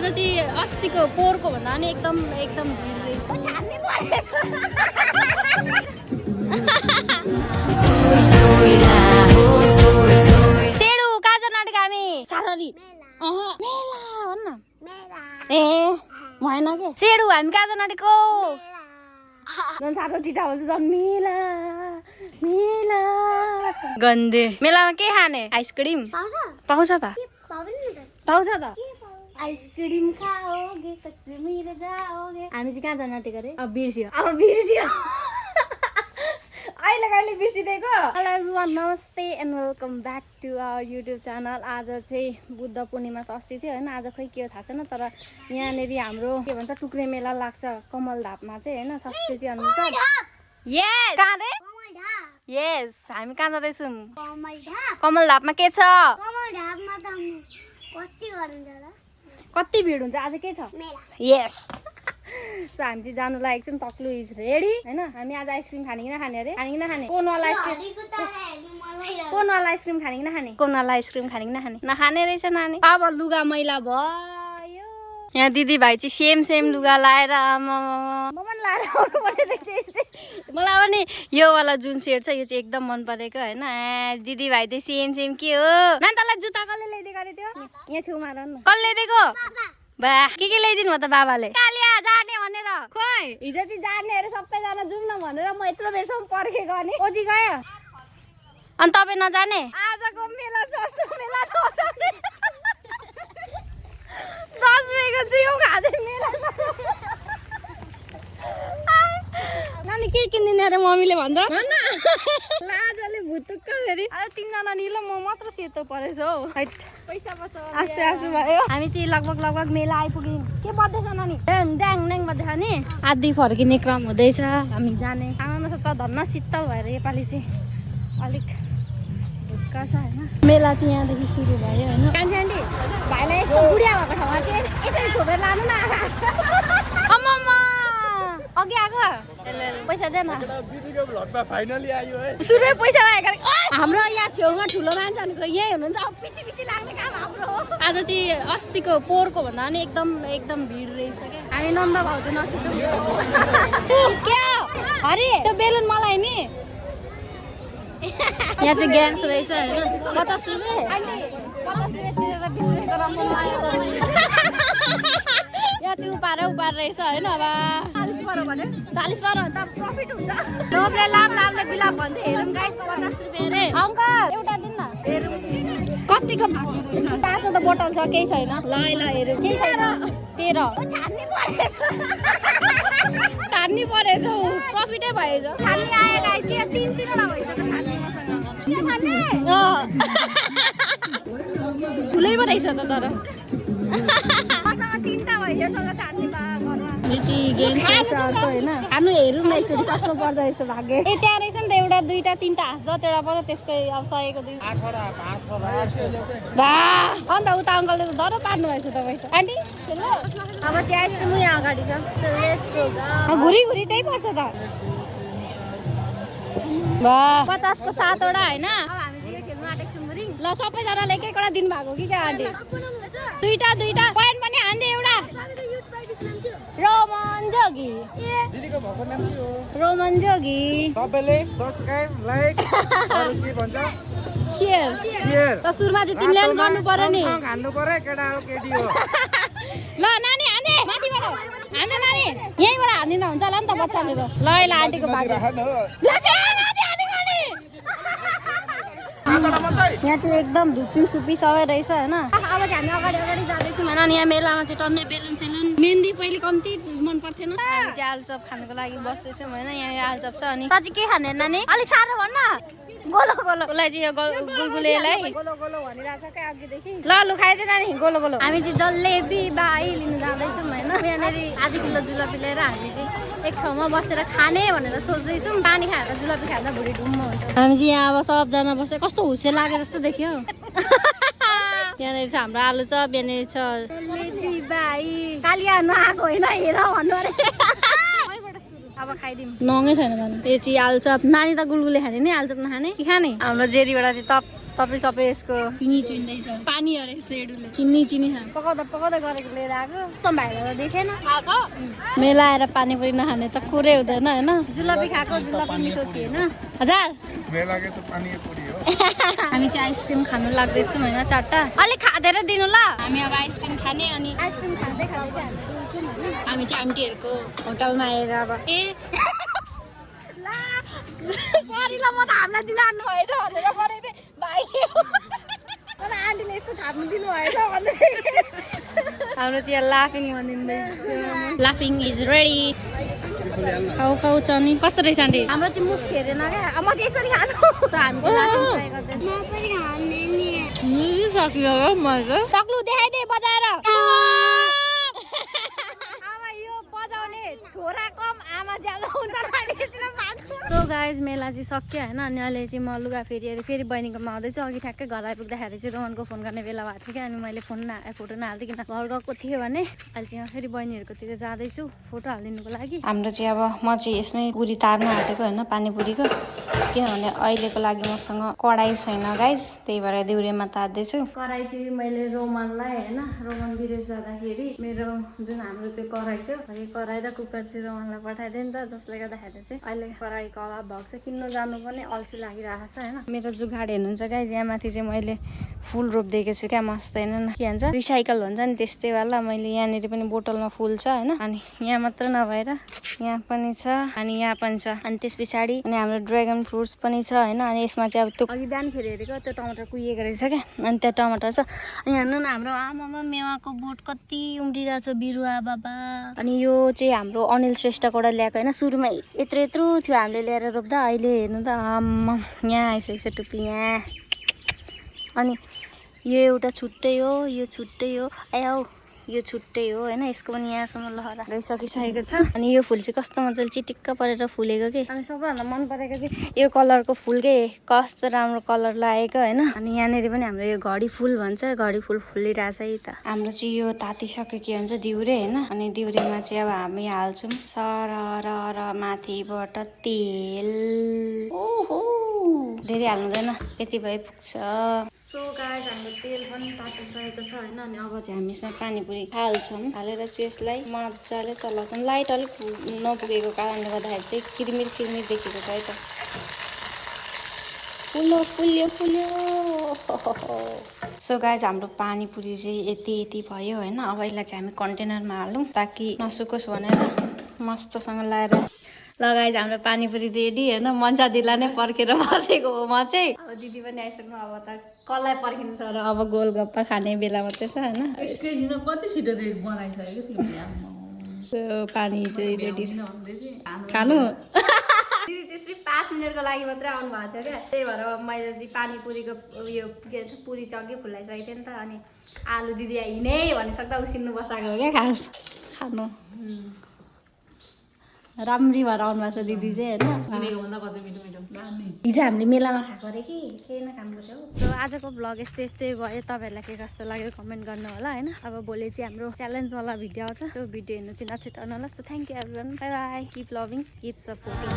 आज चाहिँ अस्तिको पोहोरको भन्दा पनि एकदम भिड रहेछ। सेडु कहाँ जान आँटेको हामी? सारदी मेला भन्न ए भएन के सेडु हामी कहाँ जान आँटेको? झन् साह्रो चिता भन्छ झन् मेला मेला गन्दे। मेलामा के खाने? आइसक्रिम पाउँछ त? पाउँछ त? आइसक्रिम खाओगे कश्मीर जाओगे। हामी चाहिँ कहाँ जान आँटेको अरे? अब बिर्सियो अहिले बिर्सिदिएको। हेलो एभ्रिवान, नमस्ते and welcome back to our YouTube channel. आज चाहिँ बुद्ध पूर्णिमा त अस्ति थियो होइन, आज खोइ के हो थाहा छैन, तर यहाँनिर हाम्रो के भन्छ टुक्रे मेला लाग्छ कमलधापमा चाहिँ होइन, संस्कृति अनुसार। यस कहाँ रे? यस हामी कहाँ जाँदैछौँ? कमलधापमा के छ? कति भिड हुन्छ? आज के छ? यस सो हामी चाहिँ जानु लागेको छौँ। तक्लु इज रेडी होइन। हामी आज आइसक्रिम खाने कि नखाने अरे? खाने कि नखाने? कोनवाला आइसक्रिम खाने कि नखाने? कोनवाला आइसक्रिम खाने कि नखाने? नखाने रहेछ नानी। अब लुगा मैला भयो। यहाँ दिदी भाइ चाहिँ सेम लुगा लाएर मलाई पनि यो वाला जुन सेट छ यो चाहिँ एकदम मन परेको होइन। दिदी भाइ चाहिँ सेम के हो? नानी तँलाई जुत्ता कसले ल्याइदिएको अरे? त्यो यहाँ छेउमा र न कसले ल्याइदिएको? बा के ल्याइदिनु भयो त बाबाले? कालिया जाने भनेर खोइ हिजो चाहिँ जाने अरे सबैजना जाउँ न भनेर म यत्रो बेरसम्म पर्खेको अनि ओजी गयो अनि तपाईँ नजाने? आजको मेला सस्तो मेला 10 रुपियाँको जिउ खाँदै मेला नानी के किनिदिने अरे मम्मीले भन्दा भन्न लाजले भुतुक्क फेरि। आज 3 जना निलो म मात्र सेतो परेछ हौ। पैसा बचाउ आसु भयो। हामी चाहिँ लगभग मेला आइपुग्यौँ। के बज्दैछ नानी? ड्याङ बज्दैछ नि। आदि फर्किने क्रम हुँदैछ। हामी जाने आनन्द छ त धन्न शीतल भएर योपालि चाहिँ अलिक ढुक्क छ होइन। मेला चाहिँ यहाँदेखि सुरु भयो होइन। कान्छी आन्टी भाइलाई यस्तो बुढिया भएको ठाउँमा चाहिँ यसरी छोपेर लानु न। अघि आएको पैसा दे न। सुरुमै पैसा लागेको हाम्रो यहाँ छेउमा ठुलो मान्छेहरूको यही हुनुहुन्छ। अब पछि लाग्ने काम हाम्रो हो। आज चाहिँ अस्तिको पोहोरको भन्दा पनि एकदम भिड रहेछ क्या। हामी नन्द भाउजू नछुटौँ। क्या अरे त्यो बेलुन मलाई नि यहाँ चाहिँ ग्यास रहेछ होइन। 50 रुपियाँ तिरेर 20 रुपियाँको राम्रो यहाँ चाहिँ उपार रहेछ होइन। अब 40 बाह्र भने 40 बाह्र भने त प्रफिट हुन्छ। लोभले लाभले बिलाप भन्दै हेरौँ गाइस। 50 रुपियाँ अरे अङ्कल एउटा दिन न हेरौँ कतिको पाँच त बोतल छ केही छैन। ल हेरौँ केही छैन। 13 छान्नी परेछ प्रफिटै भएछ। छान्नी आयो गाइस के 3-3वटा भइसक्यो छान्नी ठुलै पो रहेछ त तर हाम्रो हेरौँ न एकचोटि कस्तो पर्दो रहेछ भाग्य। ए त्यहाँ रहेछ नि त एउटा 2टा 3टा हाँस जतिवटा पर्यो त्यसकै अब 100को 2 बा अन्त उता अङ्कलले त डर पार्नु भएछ त पैसा। आन्टी अब चाहिँ आइसक्रिम यहाँ अगाडि छ। घुरी त्यही पर्छ त। बा 50को 7वटा होइन। अब हामी चाहिँ यो खेल्नु आँटेको छौँ रिङ। ल सबैजनाले एक एकवटा दिनुभएको कि क्या आन्टी? 2टा पोइन्ट पनि हान्दै एउटा रोमन जोगी दिदीको भएको नाम के हो? रोमन जोगी। तपाईले सब्स्क्राइब लाइक अरु के भन्छ शेयर त सुरुमा चाहिँ तिमीले पनि गर्नु पर्यो नि। हान्नु पर्यो केटा हो केटी हो। ल नानी हान्ने माथिबाट हान्ने नानी यहीँबाट हान्दिन हुन्छ होला नि त बच्चाले त। ल आन्टीको भाग यहाँ चाहिँ एकदम धुप्पी सुप्पी सबै रहेछ होइन। अब चाहिँ हामी अगाडि जाँदैछौँ होइन। यहाँ मेलामा चाहिँ टन्ने बेलुन सेलुन मेहन्दी पहिले कम्ती मन पर्थेन। हामी चाहिँ आलुचप खानुको लागि बस्दैछौँ होइन। यहाँ आलुचप छ अनि त चाहिँ के खाने नानी? अलिक साह्रो भन्न गोलो उसलाई चाहिँ यो गुलगुलेलाई गोलो भनिरहेछ क्या अघिदेखि। ल खाइदिए नानी गोलो। हामी चाहिँ जलेबी बाई लिनु जाँदैछौँ होइन। यहाँनिर आधी किलो जुलापी लिएर हामी चाहिँ एक ठाउँमा बसेर खाने भनेर सोच्दैछौँ। पानी खाएर जुलापी खाँदा भुँडी ढुम्म हुन्छ। हामी चाहिँ यहाँ अब सबजना बसेर कस्तो हुसे लागे जस्तो देख्यो। यहाँनिर छ हाम्रो आलुचप, यहाँनिर छ जलेबी बाई। कालिया नआएको होइन हेर भन्नु अरे। अब खाइदिउँ नङै छैन भन्नु। यो चाहिँ आलुचप। नानी त गुलगुले खाने नि आलुचप नखाने कि खाने? हाम्रो जेरीबाट चाहिँ सबै यसको चिनी चुन्दैछ पानी अरे सेडुले चिनी छ पकाउँदा गरेको लिएर आएको त भाइलाई देखेन थाहा छ मेला आएर पानीपुरी नखाने त कुरै हुँदैन हैन जुलापी खाएको जुलापी मिठो थिएन हजार मेलाको त पानी पुरी हो हामी चाहिँ आइसक्रिम खानु लाग्दैछौँ हैन चारटा अलि खाँदेर दिनु ल हामी अब आइसक्रिम खाने अनि आइसक्रिम खाँदै चाहिँ हामी चाहिँ आन्टीहरूको होटलमा आएर अब सरी ल म त हामीलाई दिन आन्नु भएछ भनेर गरेको थिएँ भाइले तर आन्टीले यस्तो थाप्नु दिनु भएछ भन्दै हाम्रो चाहिँ लाफिङ भनिँदैछ लाफिङ इज रेडी खाउ चनी कस्तो रहेछ आन्टी हाम्रो चाहिँ मुख फेरेन क्या म चाहिँ यसरी खानु त हामी चाहिँ लाफिङ ट्राई गर्दैछ म पनि खाने नि सक्यो मजा सक्लु देखाइदे बजाएर छोरा कम आमा ज्यादा हुन्छ सो गाइज मेला चाहिँ सक्यो होइन अनि अहिले चाहिँ म लुगा फेरि बहिनीकोमा आउँदैछु अघि ठ्याक्कै घर आइपुग्दाखेरि चाहिँ रोहनको फोन गर्ने बेला भएको थियो क्या अनि मैले फोटो नहाल्दिकन घर गएको थिएँ भने अहिले चाहिँ फेरि बहिनीहरूकोतिर जाँदैछु फोटो हालिदिनुको लागि हाम्रो चाहिँ अब म चाहिँ यसमै पुरी तार्न आँटेको होइन पानीपुरीको किनभने अहिलेको लागि मसँग कडाई छैन गाइज त्यही भएर दिउरेमा तार्दैछु कराई चाहिँ मैले रोमनलाई होइन रोमन विदेश जाँदाखेरि मेरो जुन हाम्रो त्यो कराई थियो कराई र कुकर चाहिँ रोमनलाई पठाइदिएँ नि त जसले गर्दाखेरि चाहिँ अहिले कराईको अभाव भएको छ किन्नु जानु पनि अल्छी लागिरहेको छ होइन मेरो जुगाड हेर्नुहुन्छ गाइज यहाँ माथि चाहिँ मैले फुल रोपिदिएको छु क्या मस्त होइन के भन्छ रिसाइकल हुन्छ नि त्यस्तै वाला मैले यहाँनिर पनि बोतलमा फुल छ होइन अनि यहाँ मात्र नभएर यहाँ पनि छ अनि यहाँ पनि छ अनि त्यस पछाडि अनि हाम्रो ड्रेगन फ्रुट्स पनि छ होइन अनि यसमा चाहिँ अब त्यो अघि बिहानखेरि हेरेको त्यो टमाटर कुहिएको रहेछ क्या अनि त्यो टमाटर छ अनि हेर्नु न हाम्रो आमामा मेवाको बोट कति उम्रिरहेको छ बिरुवा बाबा अनि यो चाहिँ हाम्रो अनिल श्रेष्ठबाट ल्याएको होइन सुरुमा यत्रो थियो हामीले ल्याएर रोप्दा अहिले हेर्नु त आम्मा यहाँ आइसकेको छ टुप्पी यहाँ अनि यो एउटा छुट्टै हो यो छुट्टै हो आयो यो छुट्टै हो होइन यसको पनि यहाँसम्म लहरा गइसकिसकेको छ अनि यो फुल चाहिँ कस्तो मजाले चिटिक्क परेर फुलेको के अनि सबैभन्दा मन परेको चाहिँ यो कलरको फुल के कस्तो राम्रो कलर लागेको होइन अनि यहाँनिर पनि हाम्रो यो घडी फुल भन्छ घडी फुल फुलिरहेछ है त हाम्रो चाहिँ यो तातिसक्यो के भन्छ दिउरे होइन अनि दिउरेमा चाहिँ अब हामी हाल्छौँ सरर माथिबाट तेल ओहो धेरै हाल्नुहुँदैन यति भए पुग्छ सो गाइस हाम्रो तेल पनि तातिसकेको छ होइन अनि अब चाहिँ हामी यसमा पानीपुरी हाल्छौँ हालेर चाहिँ यसलाई मजाले चलाउँछौँ लाइट अलिक नपुगेको कारणले गर्दाखेरि चाहिँ किरमिर देखेको छ है त फुल्यो सो गाइस हाम्रो पानीपुरी चाहिँ यति भयो होइन अब यसलाई चाहिँ हामी कन्टेनरमा हालौँ ताकि नसुकोस् भनेर मस्तसँग लाएर लगाइ हाम्रो पानीपुरी रेडी होइन मन्जा दिला नै पर्खेर बसेको हो म चाहिँ अब दिदी पनि आइसक्नु अब त कसलाई पर्खिनु छ र अब गोलगप्पा खाने बेला मात्रै छ होइन कति छिटो बनाइसकेको थियो पानी चाहिँ रेडी छ खानु दिदी त्यसरी 5 मिनटको लागि मात्रै आउनु भएको थियो क्या त्यही भएर मैले चाहिँ पानीपुरीको उयो के भन्छ पुरी चक्की फुलाइसकेको थिएँ नि त अनि आलु दिदी हिँडे भनिसक्दा उसिन्नु बसाएको हो क्या खास खानु राम्री भएर आउनु भएको छ दिदी चाहिँ होइन हिजो हामीले मेलामा खाएको अरे कि केही नखाएको थियो र आजको भ्लग यस्तै भयो तपाईँहरूलाई के कस्तो लाग्यो कमेन्ट गर्नु होला होइन अब भोलि चाहिँ हाम्रो च्यालेन्जवाला भिडियो आउँछ त्यो भिडियो हेर्नु चाहिँ नछुटाउनु होला so thank you everyone by by keep loving keep supporting